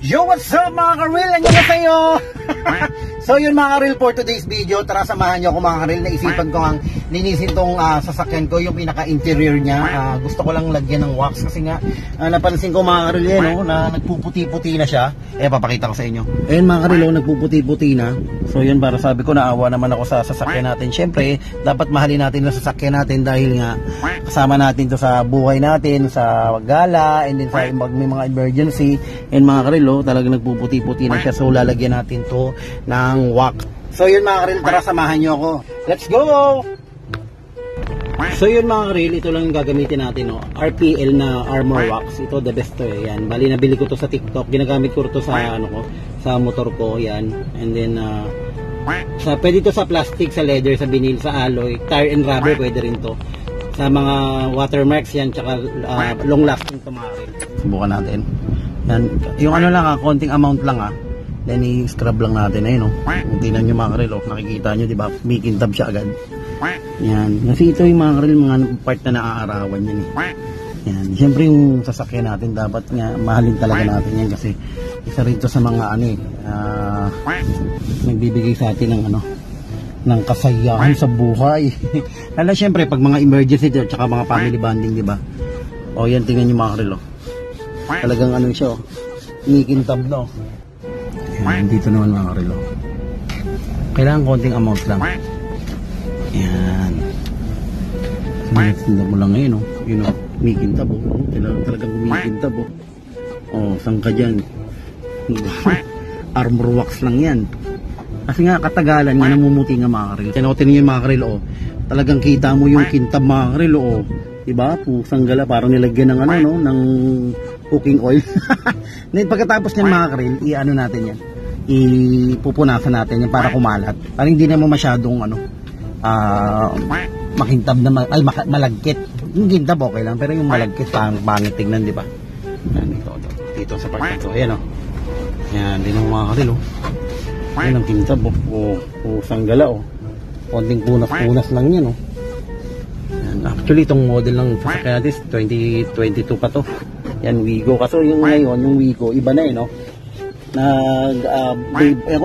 Yo, what's up mga ka-reel? Anyo na sa'yo? So yun mga ka-reel, for today's video, tara samahan nyo ako mga ka-reel. Naisipan ko ang linisin tong sasakyan ko, yung pinaka-interior niya. Gusto ko lang lagyan ng wax kasi nga napansin ko mga ka-reel na nagpuputi-puti na siya. Papakita ko sa inyo. Ayun mga ka-reel, nagpuputi-puti na. So yun, para sabi ko, naawa naman ako sa sasakyan natin. Siyempre, dapat mahalin natin ang sasakyan natin dahil nga kasama natin to sa buhay natin, sa gala, and then sa may mga emergency. And mga ka-reel, talagang nagpuputi-puti na siya. So lalagyan natin to ng wax. So yun mga ka-reel, tara samahan nyo ako. Let's go! So yun mga ka-reel, ito lang yung gagamitin natin, no? RPL na Armor Wax. Ito the best to yan. Bali nabili ko to sa TikTok. Ginagamit ko to sa sa motor ko yan. And then pwede to sa plastic, sa leather, sa vinyl, sa alloy, tire and rubber, pwede rin to. Sa mga watermarks yan, tsaka long lasting to mga ka-reel. Subukan natin. Yan. Yung lang konting amount lang then i-scrub lang natin ayun tingnan nyo mga ka-reel, nakikita nyo diba, may kintab siya agad. Yan, kasi ito yung mga ka-reel, mga part na naaarawan yan yan, siyempre yung sasakyan natin dapat nga mahalin talaga natin yan kasi isa rin to sa mga nagbibigay sa atin ng kasayahan sa buhay. Lalo siyempre pag mga emergency at saka mga family bonding diba. Yan, tingnan nyo mga ka-reel, talagang siya nikintab na yan, dito naman mga ka-reel, kailangan konting amount lang. Yan, sinunod mo lang ngayon yun kumikintab talagang kumikintab saan ka dyan? Armor wax lang yan kasi nga katagalan nga namumuti nga mga ka-reel. Tinotin nyo yung mga ka-reel, talagang kita mo yung kintab mga ka-reel, diba? Pusang gala, parang nilagyan ng ng cooking oil. Then pagkatapos niyan mga ka-reel, i-ano natin yan, ipupunasan natin yan para kumalat, para hindi naman masyadong makintab na malagkit. Yung kintab okay lang, pero yung malagkit pangit tignan, diba? Yan, dito sa part ito, ayan yan, din ang mga ka-reel, yan ang kintab, pusang gala, konting punas-punas lang yan, yan. Actually itong model ng sasakyan natin 2022 pa to. Yan, Wigo. Kaso yung ngayon, yung Wigo, iba na ewan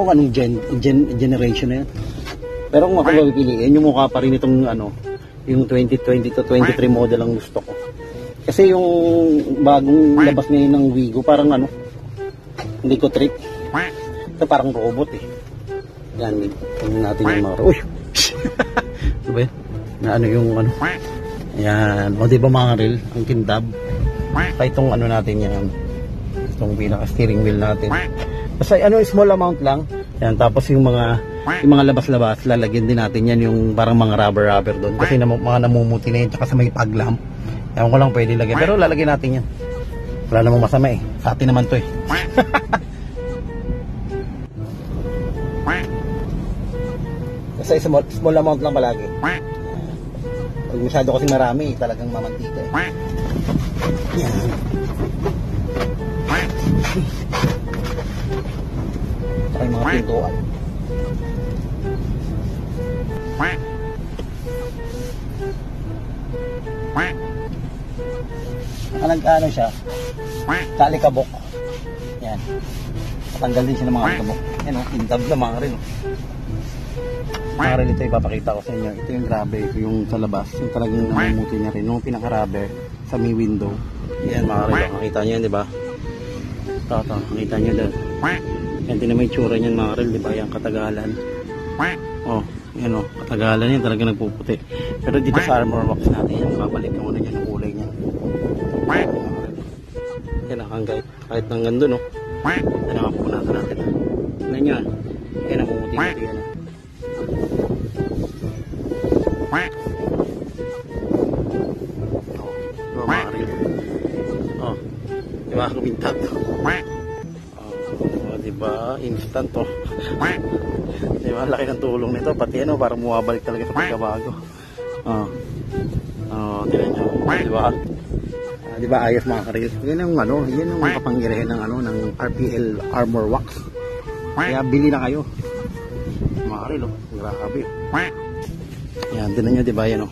ko anong generation na yan. Pero kung ako pipiliin, yung mukha pa rin itong yung 2022-23 model ang gusto ko. Kasi yung bagong labas ngayon ng Wigo, parang hindi ko trip. Ito parang robot Yan, tingnan natin yung mga uy! Diba yun? Na yung Ayan, diba mga ka-reel, ang kintab. Kaya itong natin yan, itong pinaka steering wheel natin, basta small amount lang yan. Tapos yung mga labas-labas, lalagyan din natin yan, yung parang mga rubber doon kasi mga namumuti na yun, tsaka sa may paglamp. Ewan ko lang pwede lagyan, pero lalagyan natin yan, wala namang masama sa atin naman to Basta small amount lang palagi. Pag masyado kasing marami, talagang mamantika Yan. Saka yung mga pintuan. Nag-ano siya, kalikabok. Yan, patanggal din siya ng mga kalikabok. Yan kintab na mga rin mga rin. Ito ipapakita ko sa inyo. Ito yung rubber, yung sa labas, yung talagang namumuti niya rin, yung pinaka-rubber sa may window. Yan mga rin, makita nyo yan, diba? Ito, makita nyo doon. Yan din na may tsura niyan mga rin, diba? Yan, katagalan. Yan katagalan yan, talagang nagpuputi. Pero dito sa armor wax natin yan, babalik ka muna dyan ang kulay niya. Yan kahit hanggang doon yan ang pupunatan natin. Yan yan, yan ang pumuti-puti yan. Diba kumintab diba instant diba laki ng tulong nito, pati parang mawabalik talaga sa pagkabago. Tignan nyo diba ayos mga ka-reel. Yan yung yan yung kapangyarihan ng RPL Armor Wax. Kaya bili na kayo mga ka-reel. Grabe yan, tinan nyo diba yan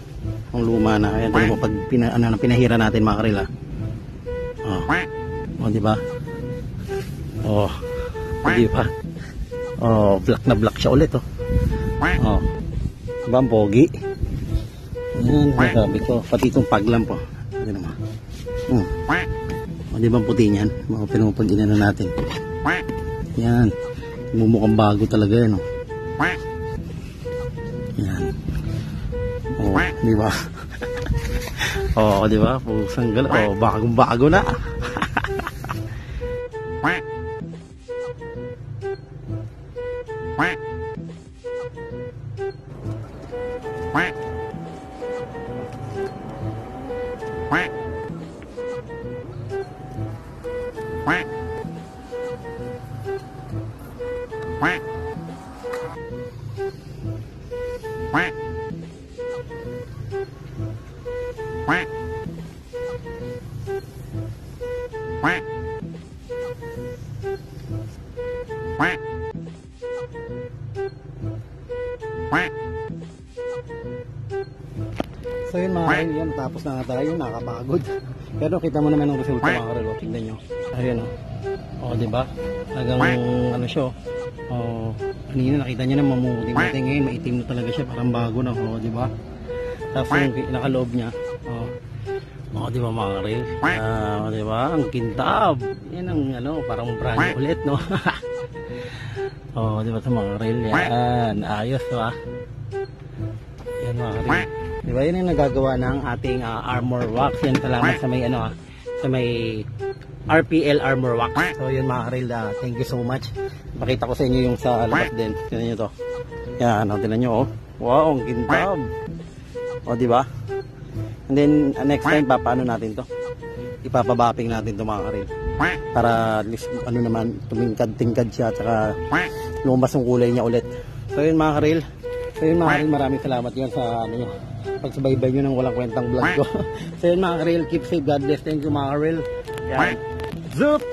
Ang luma na. Ayan, tingnan mo pag pinahira natin mga karil, ha. Oh, di ba? Oh, di ba? Oh, black na black siya ulit, oh. Oh. Diba ang pogi? Ayan, sabi ko. Pati itong paglam po. Ayan naman. O, di ba ang puti niyan? Mga pinupag-inano natin. Yan. Mumukhang bago talaga yan, oh. Yan. Oh, di ba? Oh, di ba? Pusang gala. Oh, bagong-bago na. So yun mga karil, yan, tapos na nga tayo, nakapagod. Pero kita mo naman ang resulta mga karil, tignan nyo. Ayun, o, diba? Talagang ano siya, o, kanina nakita nyo na mamuting-muting, ngayon maitim na talaga siya, parang bago na, o, diba? Tapos yung nakaloob niya, o, diba mga karil? O, diba? Ang kintab. Yan ang, ano, parang brand new ulit, no? O, diba ito mga karil? Yan, ayos, diba? Yan mga karil. Diba yun yung nagagawa ng ating armor wax. Yan, salamat sa may ano, sa may RPL armor wax. So yun mga karil, thank you so much. Pakita ko sa inyo yung sa labas din. Tignan nyo to. Yan, tignan nyo, oh. Wow, ang kintab. O, diba? And then next time papaano natin to, ipapabapping natin to mga karil, para at least ano naman, tumingkad-tingkad siya at saka lumabas yung kulay niya ulit. So yun mga karil, maraming salamat yan sa ano nyo, pagsubaybay nyo ng walang kwentang vlog ko. So yun mga karil, keep safe, God bless, thank you mga karil. Yan, zoop.